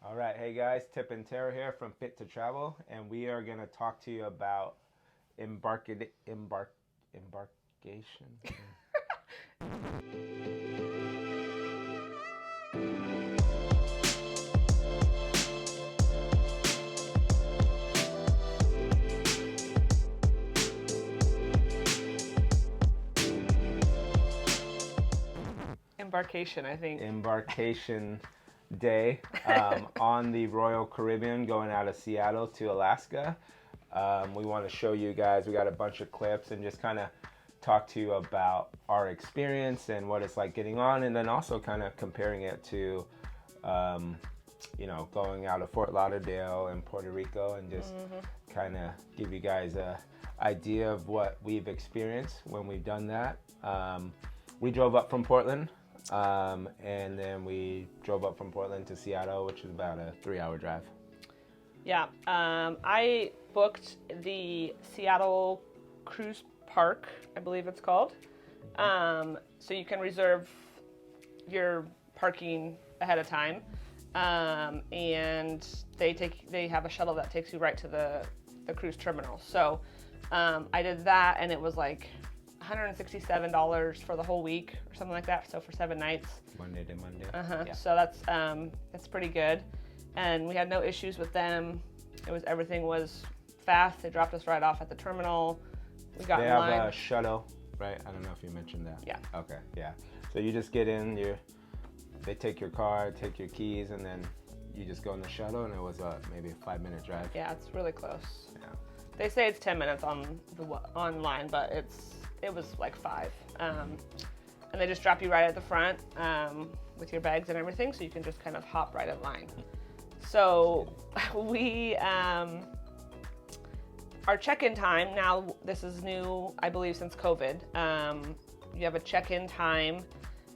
All right, hey guys, Tip and Tara here from Fit to Travel, and we are going to talk to you about embarkation. Embarkation, I think. Embarkation Day on the Royal Caribbean going out of Seattle to Alaska. We want to show you guys, we got a bunch of clips and just kind of talk to you about our experience and what it's like getting on, and then also kind of comparing it to going out of Fort Lauderdale and Puerto Rico, and just kind of give you guys a idea of what we've experienced when we've done that. We drove up from Portland, and then we drove up from Portland to Seattle, which is about a 3-hour drive. Yeah, I booked the Seattle Cruise Park, I believe it's called. So you can reserve your parking ahead of time, and they have a shuttle that takes you right to the cruise terminal. So I did that, and it was like $167 for the whole week or something like that. So for 7 nights. Monday to Monday. Yeah. So that's pretty good. And we had no issues with them. Everything was fast. They dropped us right off at the terminal. We got in line. They have a shuttle, right? I don't know if you mentioned that. Yeah. Okay, yeah. So you just get in, they take your car, take your keys, and then you just go in the shuttle, and it was maybe a 5-minute drive. Yeah, it's really close. Yeah. They say it's 10 minutes online, but it was like 5. And they just drop you right at the front with your bags and everything, so you can just kind of hop right in line. So we, our check-in time, now this is new, I believe, since COVID. You have a check-in time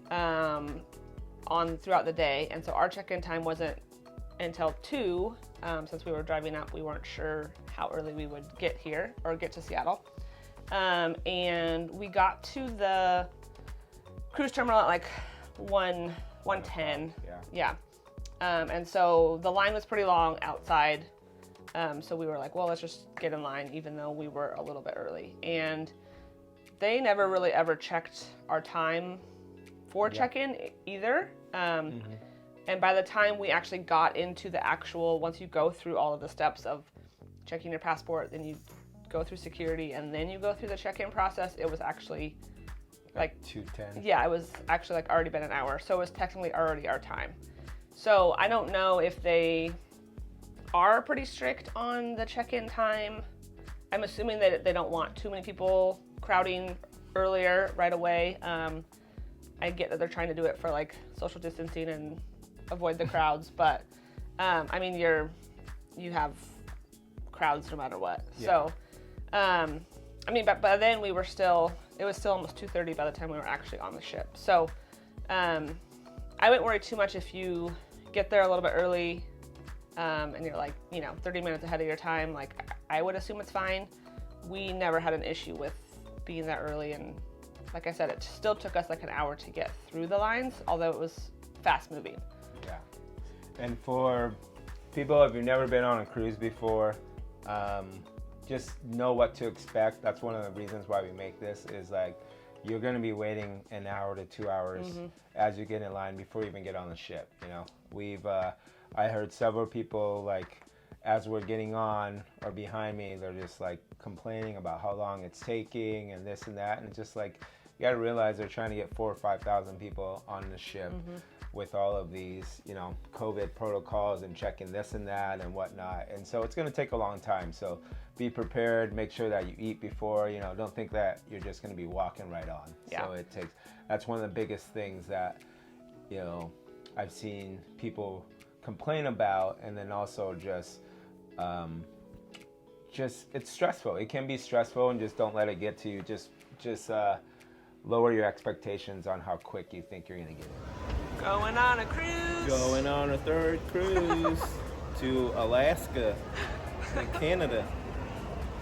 throughout the day, and so our check-in time wasn't until 2. Since we were driving up, we weren't sure how early we would get here or get to Seattle. And we got to the cruise terminal at like 1:10. Yeah. And so the line was pretty long outside. So we were like, well, let's just get in line, even though we were a little bit early. And they never really ever checked our time for check-in either. And by the time we actually got into the once you go through all of the steps of checking your passport, then you go through security, and then you go through the check-in process, it was actually like 2:10. Yeah, it was actually like already been an hour. So it was technically already our time. So I don't know if they are pretty strict on the check-in time. I'm assuming that they don't want too many people crowding earlier right away. I get that they're trying to do it for like social distancing and avoid the crowds, but I mean, you have crowds no matter what. Yeah. So I mean, but by then it was still almost 2:30 by the time we were actually on the ship. So I wouldn't worry too much if you get there a little bit early, and you're like, 30 minutes ahead of your time. Like, I would assume it's fine. We never had an issue with being that early, and like I said, it still took us like an hour to get through the lines, although it was fast moving. Yeah. And for people, if you've never been on a cruise before, just know what to expect. That's one of the reasons why we make this, is like, you're going to be waiting an hour to 2 hours as you get in line before you even get on the ship. I heard several people, like, as we're getting on or behind me, they're just like complaining about how long it's taking and this and that. And it's just like, you got to realize they're trying to get 4,000 or 5,000 people on the ship with all of these, COVID protocols and checking this and that and whatnot. And so it's going to take a long time. So be prepared, make sure that you eat before, don't think that you're just going to be walking right on. Yeah. So that's one of the biggest things that, I've seen people complain about. And then also just it's stressful. It can be stressful, and just don't let it get to you. Just lower your expectations on how quick you think you're going to get in. Going on a cruise. Going on a 3rd cruise to Alaska and Canada.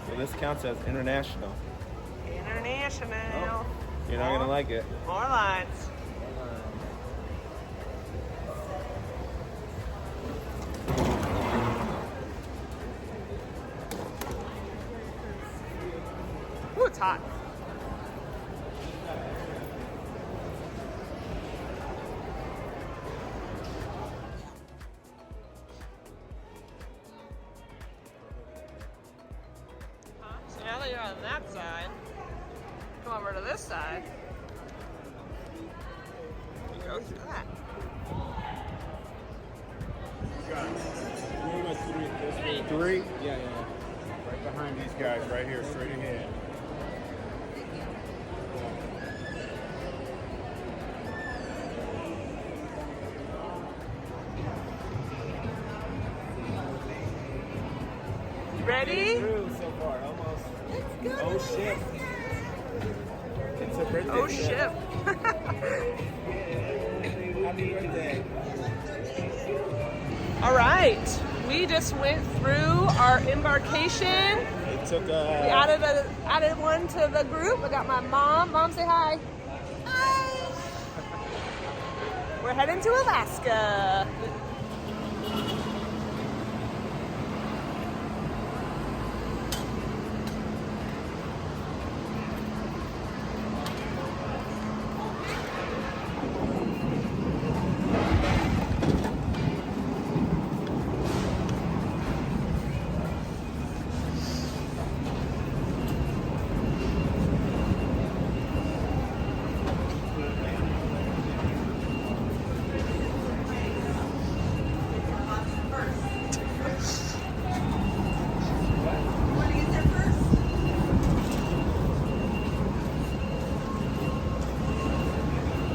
So this counts as international. International. Oh, you're not going to like it. More lines. hot. So now that you're on that side, come over to this side. You go through that. Three? Yeah. Right behind these guys, right here, straight ahead. You ready? Through so far, almost. Oh shit! It's a birthday. Oh shit. Happy birthday. All right. We just went through our embarkation. It took We added one to the group. I got my mom. Mom, say hi. Hi. We're heading to Alaska.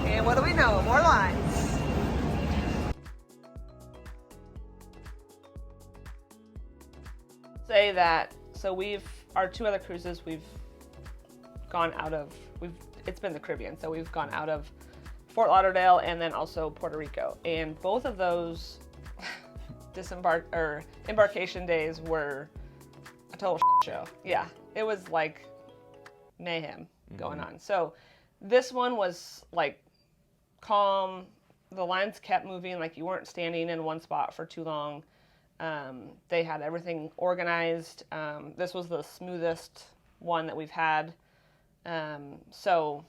And what do we know? More lines. Say that. So our two other cruises we've gone out of. It's been the Caribbean, so we've gone out of Fort Lauderdale and then also Puerto Rico, and both of those embarkation days were a total show. Yeah, it was like mayhem going on. So this one was like calm. The lines kept moving, like you weren't standing in one spot for too long. They had everything organized. This was the smoothest one that we've had. So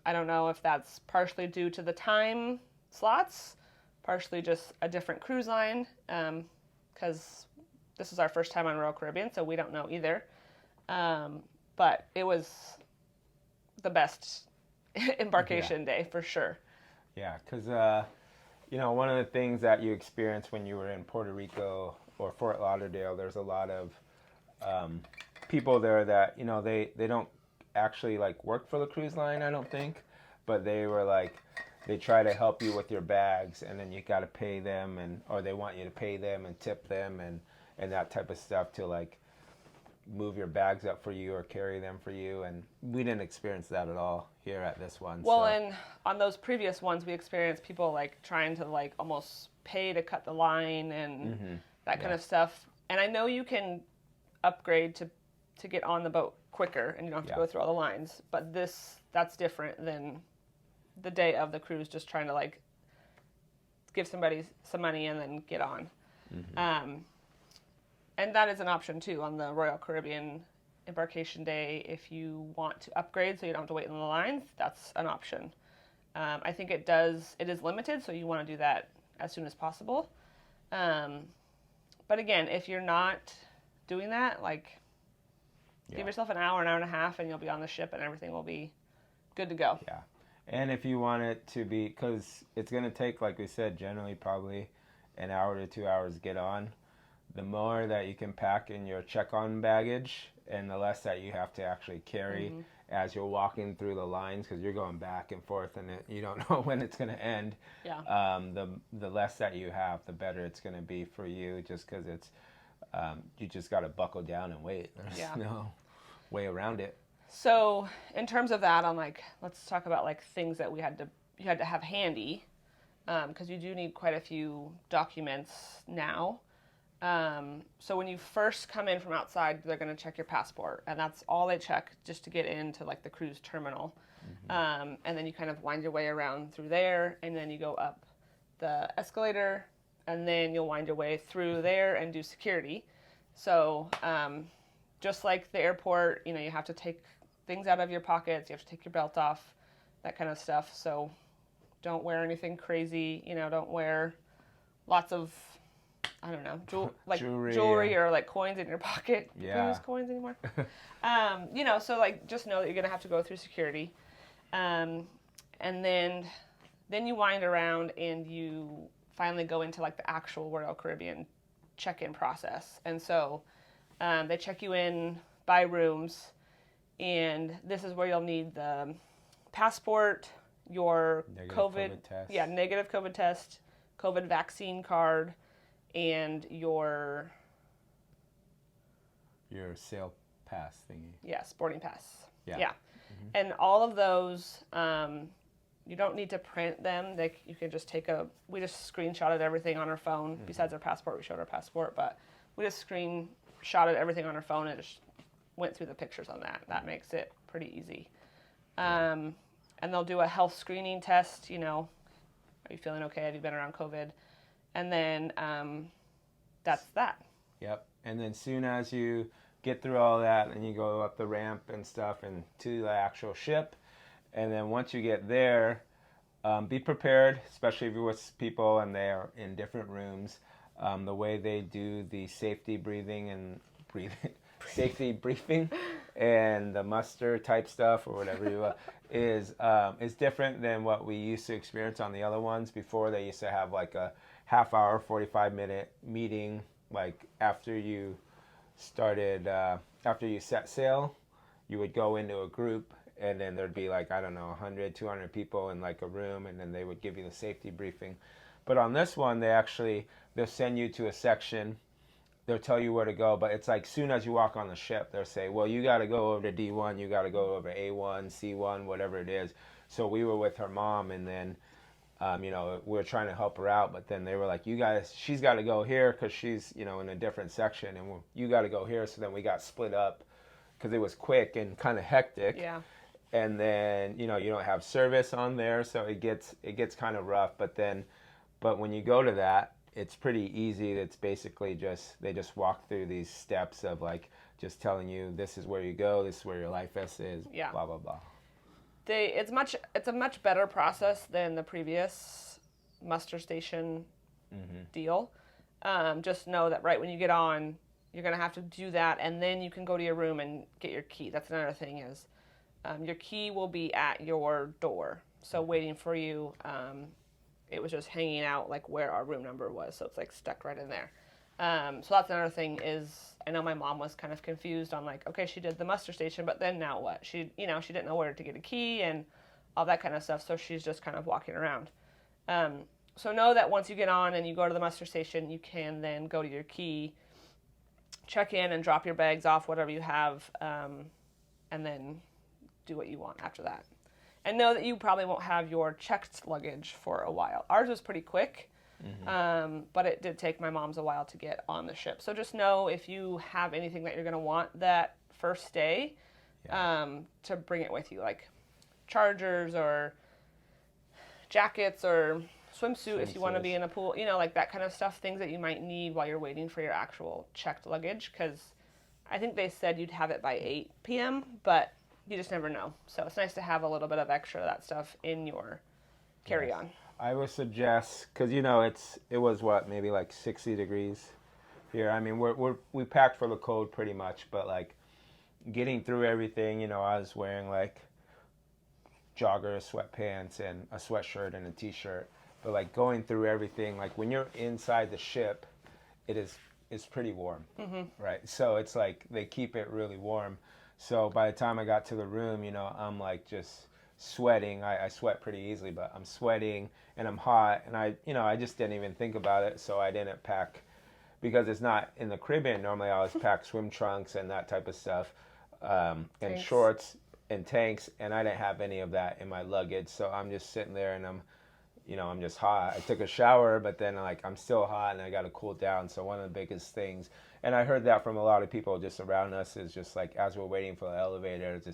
I don't know if that's partially due to the time slots, partially just a different cruise line, because this is our first time on Royal Caribbean, so we don't know either. But it was the best embarkation day for sure. Yeah, because, one of the things that you experienced when you were in Puerto Rico or Fort Lauderdale, there's a lot of people there that, they don't actually like work for the cruise line, I don't think, but they were like, they try to help you with your bags, and then you got to pay them, or they want you to pay them and tip them and that type of stuff to like move your bags up for you or carry them for you, and we didn't experience that at all here at this one. Well, and on those previous ones, we experienced people like trying to like almost pay to cut the line and that kind of stuff. And I know you can upgrade to get on the boat quicker, and you don't have to go through all the lines. But that's different than the day of the cruise, just trying to like give somebody some money and then get on. And that is an option too on the Royal Caribbean embarkation day. If you want to upgrade so you don't have to wait in the lines, that's an option. I think it is limited, so you want to do that as soon as possible. But again, if you're not doing that, like give yourself an hour and a half, and you'll be on the ship and everything will be good to go. Yeah. And if you want it to be, because it's going to take, like we said, generally probably an hour to 2 hours to get on, the more that you can pack in your check-on baggage and the less that you have to actually carry as you're walking through the lines, because you're going back and forth and you don't know when it's going to end. Yeah. The less that you have, the better it's going to be for you, just because it's you just got to buckle down and wait. There's no way around it. So in terms of that, let's talk about like things that you had to have handy, because you do need quite a few documents now. So when you first come in from outside, they're going to check your passport, and that's all they check just to get into like the cruise terminal. And then you kind of wind your way around through there, and then you go up the escalator, and then you'll wind your way through there and do security. So just like the airport, you have to take things out of your pockets. You have to take your belt off, that kind of stuff. So don't wear anything crazy. Don't wear lots of, I don't know, jewelry or like coins in your pocket. Do you use coins anymore? So like just know that you're gonna have to go through security, and then you wind around and you finally go into like the actual Royal Caribbean check-in process. And so they check you in by rooms, and this is where you'll need the passport, your COVID test. Yeah, negative COVID test, COVID vaccine card, and your sail pass thingy. Yeah, boarding pass. Yeah. Mm-hmm. And all of those, you don't need to print them. You can just we just screenshotted everything on our phone. Mm-hmm. Besides our passport, we showed our passport, but we just screenshotted everything on our phone and just went through the pictures on that. That makes it pretty easy. And they'll do a health screening test, are you feeling okay? Have you been around COVID? And then that's that. Yep. And then soon as you get through all that and you go up the ramp and stuff and to the actual ship, and then once you get there, be prepared, especially if you're with people and they're in different rooms. The way they do the safety safety briefing and the muster type stuff or whatever is different than what we used to experience on the other ones. Before, they used to have like a half hour, 45-minute meeting, like after you set sail, you would go into a group, and then there'd be like, I don't know, 100, 200 people in like a room, and then they would give you the safety briefing. But on this one, they'll send you to a section. They'll tell you where to go, but it's like soon as you walk on the ship, they'll say, well, you got to go over to D1, you got to go over A1, C1, whatever it is. So we were with her mom, and then, we were trying to help her out, but then they were like, she's got to go here because she's, in a different section, and you got to go here. So then we got split up because it was quick and kind of hectic. Yeah. And then, you don't have service on there, so it gets kind of rough. But when you go to that, it's pretty easy. It's basically they just walk through these steps of like just telling you this is where you go, this is where your life vest is, blah blah blah. It's a much better process than the previous muster station deal. Just know that right when you get on, you're gonna have to do that, and then you can go to your room and get your key. That's another thing is your key will be at your door, so waiting for you. It was just hanging out like where our room number was, so it's like stuck right in there. So that's another thing is I know my mom was kind of confused on like, okay, she did the muster station, but then now what? She didn't know where to get a key and all that kind of stuff, so she's just kind of walking around. So know that once you get on and you go to the muster station, you can then go to your key, check in and drop your bags off, whatever you have, and then do what you want after that. And know that you probably won't have your checked luggage for a while. Ours was pretty quick, but it did take my mom's a while to get on the ship. So just know if you have anything that you're going to want that first day, to bring it with you, like chargers or jackets or swimsuit if you want to be in a pool, like that kind of stuff, things that you might need while you're waiting for your actual checked luggage, because I think they said you'd have it by 8 p.m., but you just never know. So it's nice to have a little bit of extra of that stuff in your carry-on. I would suggest, because it was maybe like 60 degrees here. I mean, we packed for the cold pretty much, but like getting through everything, I was wearing like joggers, sweatpants, and a sweatshirt and a t-shirt. But like going through everything, like when you're inside the ship, it's pretty warm, right? So it's like they keep it really warm. So by the time I got to the room, I'm like just sweating. I sweat pretty easily, but I'm sweating and I'm hot, and I just didn't even think about it. So I didn't pack, because it's not in the Caribbean. Normally I always pack swim trunks and that type of stuff, and shorts and tanks, and I didn't have any of that in my luggage. So I'm just sitting there and I'm just hot. I took a shower, but then I'm still hot and I got to cool down. So one of the biggest things, and I heard that from a lot of people just around us, is just like as we're waiting for the elevator, it's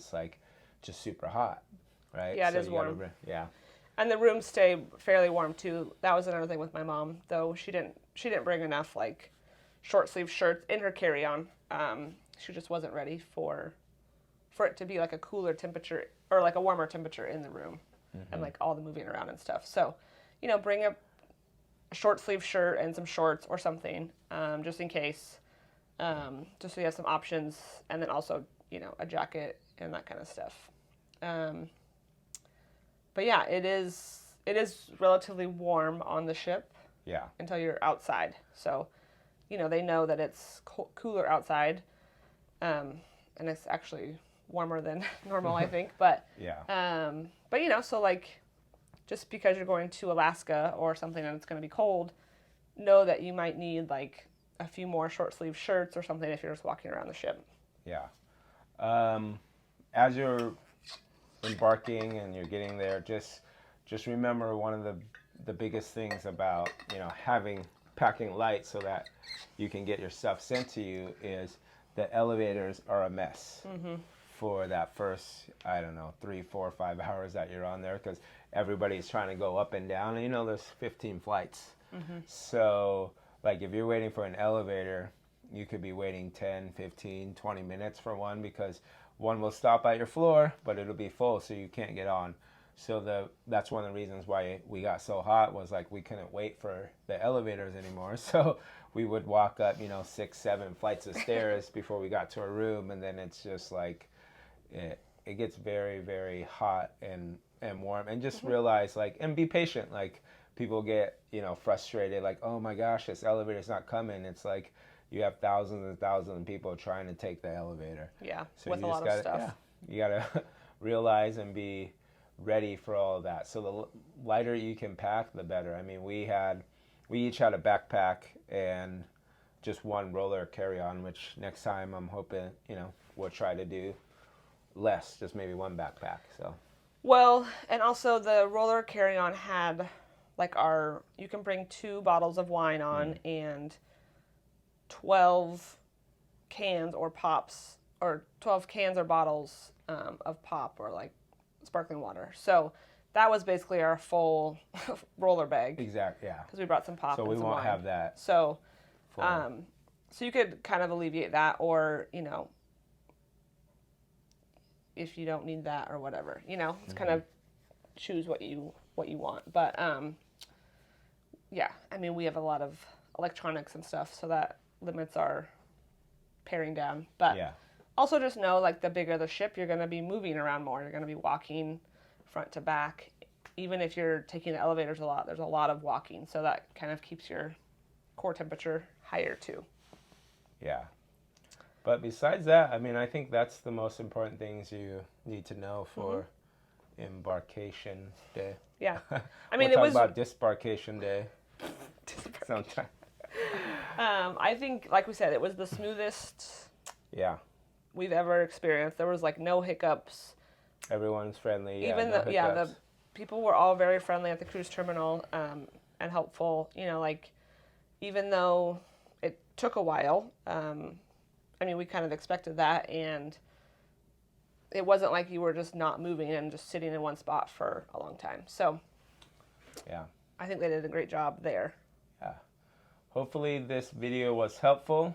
just super hot, right? Yeah, it is warm. Yeah. And the rooms stay fairly warm too. That was another thing with my mom, though. She didn't bring enough like short sleeve shirts in her carry-on. She just wasn't ready for for it to be like a cooler temperature or like a warmer temperature in the room and like all the moving around and stuff. So, bring a short sleeve shirt and some shorts or something, just in case, just so you have some options, and then also, a jacket and that kind of stuff. But yeah, it is relatively warm on the ship. Yeah. Until you're outside. So, they know that it's cooler outside. And it's actually warmer than normal, I think. But, yeah. So like, just because you're going to Alaska or something and it's going to be cold, know that you might need like a few more short sleeve shirts or something if you're just walking around the ship. Yeah. As you're embarking and you're getting there, just remember one of the biggest things about, packing light so that you can get your stuff sent to you is the elevators are a mess for that first, 3, 4, 5 hours that you're on there, because everybody's trying to go up and down, and there's 15 flights. So like if you're waiting for an elevator, you could be waiting 10, 15, 20 minutes for one, because one will stop at your floor, but it'll be full, so you can't get on. So that's one of the reasons why we got so hot, was like we couldn't wait for the elevators anymore. So we would walk up, 6, 7 flights of stairs before we got to our room, and then it's just like it gets very, very hot and warm. And just realize, like, and be patient. Like, people get, frustrated, like, oh my gosh, this elevator's not coming. It's like you have thousands and thousands of people trying to take the elevator. Yeah, so with you a just lot of stuff. Yeah, you gotta realize and be ready for all of that. So the lighter you can pack, the better. I mean, we each had a backpack and just one roller carry-on, which next time I'm hoping, we'll try to do less, just maybe one backpack. So. Well, and also the roller carry-on had like you can bring 2 bottles of wine on and 12 cans or pops, or 12 cans or bottles of pop or like sparkling water. So that was basically our full roller bag. Exactly, yeah. Because we brought some pop and some wine. So we won't have that. So, so you could kind of alleviate that, or, if you don't need that or whatever, it's kind of choose what you want. But, yeah, I mean, we have a lot of electronics and stuff, so that limits our paring down. But yeah. Also just know, like, the bigger the ship, you're going to be moving around more. You're going to be walking front to back. Even if you're taking the elevators a lot, there's a lot of walking. So that kind of keeps your core temperature higher too. Yeah. But besides that, I mean, I think that's the most important things you need to know for Embarkation Day. Yeah. I mean, we'll talk about Disbarkation Day sometime. I think, like we said, it was the smoothest we've ever experienced. There was like no hiccups. Everyone's friendly. Yeah, Even the people were all very friendly at the cruise terminal and helpful. Like, even though it took a while, I mean, we kind of expected that, and it wasn't like you were just not moving and just sitting in one spot for a long time. So, yeah, I think they did a great job there. Yeah. Hopefully this video was helpful.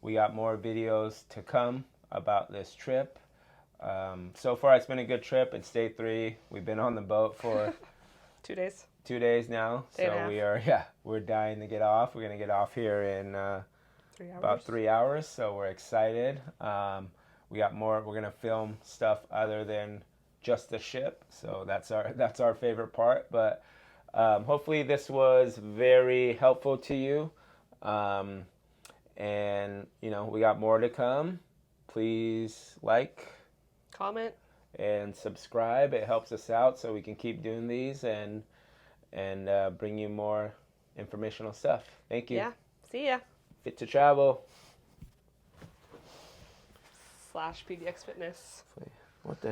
We got more videos to come about this trip. So far, it's been a good trip. It's day 3. We've been on the boat for 2 days. 2 days now. Day and a half. We're dying to get off. We're going to get off here in 3 hours. About 3 hours. So we're excited. We got more. We're going to film stuff other than just the ship. So that's our favorite part. But hopefully this was very helpful to you. And, we got more to come. Please like, comment, and subscribe. It helps us out so we can keep doing these and bring you more informational stuff. Thank you. Yeah. See ya. Fit to travel. /PDX Fitness. What the